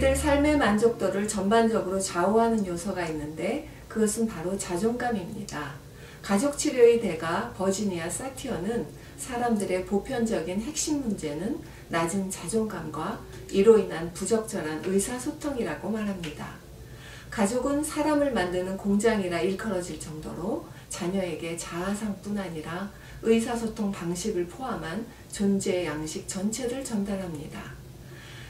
우리들 삶의 만족도를 전반적으로 좌우하는 요소가 있는데 그것은 바로 자존감입니다. 가족치료의 대가 버지니아 사티어는 사람들의 보편적인 핵심 문제는 낮은 자존감과 이로 인한 부적절한 의사소통이라고 말합니다. 가족은 사람을 만드는 공장이라 일컬어질 정도로 자녀에게 자아상뿐 아니라 의사소통 방식을 포함한 존재 양식 전체를 전달합니다.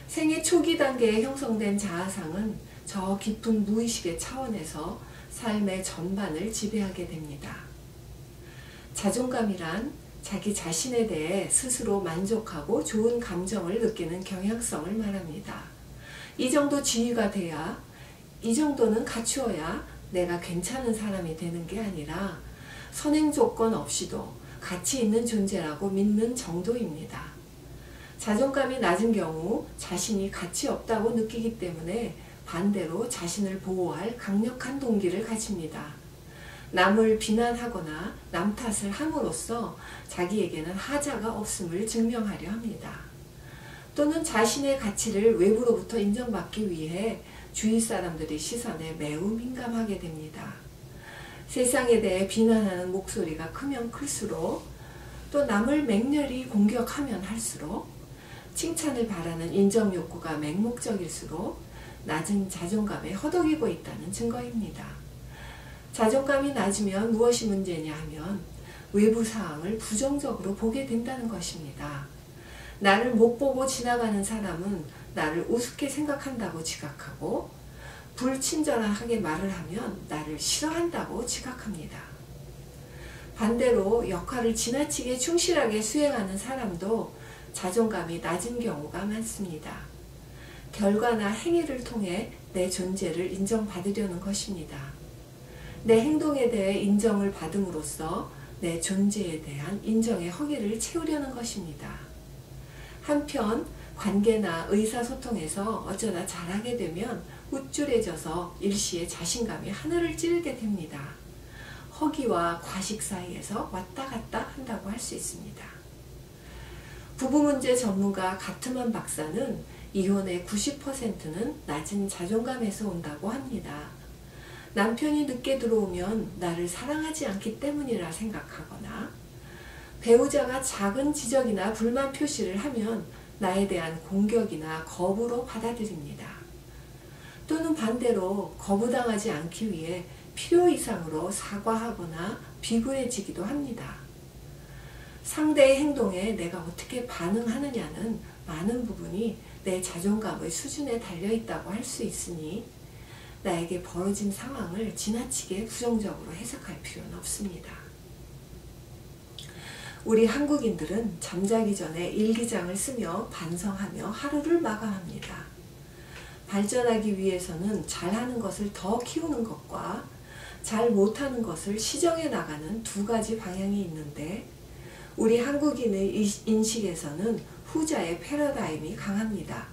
생애 초기 단계에 형성된 자아상은 저 깊은 무의식의 차원에서 삶의 전반을 지배하게 됩니다. 자존감이란 자기 자신에 대해 스스로 만족하고 좋은 감정을 느끼는 경향성을 말합니다. 이 정도 지위가 돼야, 이 정도는 갖추어야 내가 괜찮은 사람이 되는 게 아니라 선행 조건 없이도 가치 있는 존재라고 믿는 정도입니다. 자존감이 낮은 경우 자신이 가치 없다고 느끼기 때문에 반대로 자신을 보호할 강력한 동기를 가집니다. 남을 비난하거나 남 탓을 함으로써 자기에게는 하자가 없음을 증명하려 합니다. 또는 자신의 가치를 외부로부터 인정받기 위해 주위 사람들의 시선에 매우 민감하게 됩니다. 세상에 대해 비난하는 목소리가 크면 클수록, 또 남을 맹렬히 공격하면 할수록, 칭찬을 바라는 인정 욕구가 맹목적일수록 낮은 자존감에 허덕이고 있다는 증거입니다. 자존감이 낮으면 무엇이 문제냐 하면 외부 사항을 부정적으로 보게 된다는 것입니다. 나를 못 보고 지나가는 사람은 나를 우습게 생각한다고 지각하고, 불친절하게 말을 하면 나를 싫어한다고 지각합니다. 반대로 역할을 지나치게 충실하게 수행하는 사람도 자존감이 낮은 경우가 많습니다. 결과나 행위를 통해 내 존재를 인정받으려는 것입니다. 내 행동에 대해 인정을 받음으로써 내 존재에 대한 인정의 허기를 채우려는 것입니다. 한편 관계나 의사소통에서 어쩌다 잘하게 되면 우쭐해져서 일시에 자신감이 하늘을 찌르게 됩니다. 허기와 과식 사이에서 왔다 갔다 한다고 할 수 있습니다. 부부문제 전문가 가트만 박사는 이혼의 90%는 낮은 자존감에서 온다고 합니다. 남편이 늦게 들어오면 나를 사랑하지 않기 때문이라 생각하거나, 배우자가 작은 지적이나 불만 표시를 하면 나에 대한 공격이나 거부로 받아들입니다. 또는 반대로 거부당하지 않기 위해 필요 이상으로 사과하거나 비굴해지기도 합니다. 상대의 행동에 내가 어떻게 반응하느냐는 많은 부분이 내 자존감의 수준에 달려있다고 할 수 있으니 나에게 벌어진 상황을 지나치게 부정적으로 해석할 필요는 없습니다. 우리 한국인들은 잠자기 전에 일기장을 쓰며 반성하며 하루를 마감합니다. 발전하기 위해서는 잘하는 것을 더 키우는 것과 잘 못하는 것을 시정해 나가는 두 가지 방향이 있는데, 우리 한국인의 인식에서는 후자의 패러다임이 강합니다.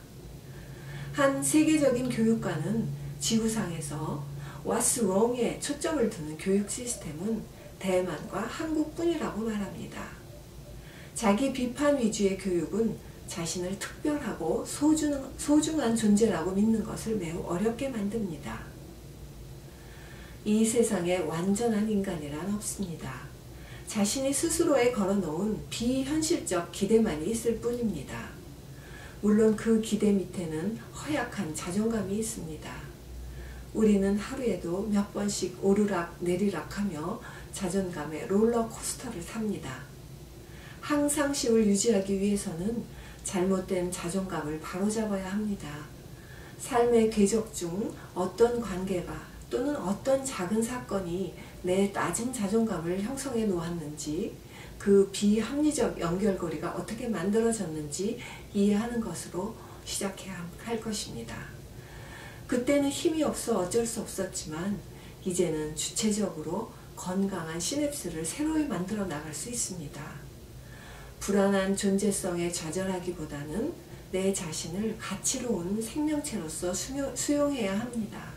한 세계적인 교육가는 지구상에서 What's wrong에 초점을 두는 교육 시스템은 대만과 한국뿐이라고 말합니다. 자기 비판 위주의 교육은 자신을 특별하고 소중한 존재라고 믿는 것을 매우 어렵게 만듭니다. 이 세상에 완전한 인간이란 없습니다. 자신이 스스로에 걸어놓은 비현실적 기대만이 있을 뿐입니다. 물론 그 기대 밑에는 허약한 자존감이 있습니다. 우리는 하루에도 몇 번씩 오르락 내리락하며 자존감의 롤러코스터를 탑니다. 항상심을 유지하기 위해서는 잘못된 자존감을 바로잡아야 합니다. 삶의 궤적 중 어떤 관계가 또는 어떤 작은 사건이 내 낮은 자존감을 형성해 놓았는지, 그 비합리적 연결고리가 어떻게 만들어졌는지 이해하는 것으로 시작해야 할 것입니다. 그때는 힘이 없어 어쩔 수 없었지만 이제는 주체적으로 건강한 시냅스를 새로이 만들어 나갈 수 있습니다. 불안한 존재성에 좌절하기보다는 내 자신을 가치로운 생명체로서 수용해야 합니다.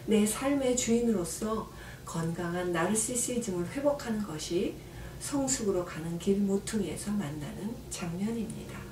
내 삶의 주인으로서 건강한 나르시시즘을 회복하는 것이 성숙으로 가는 길 모퉁이에서 만나는 장면입니다.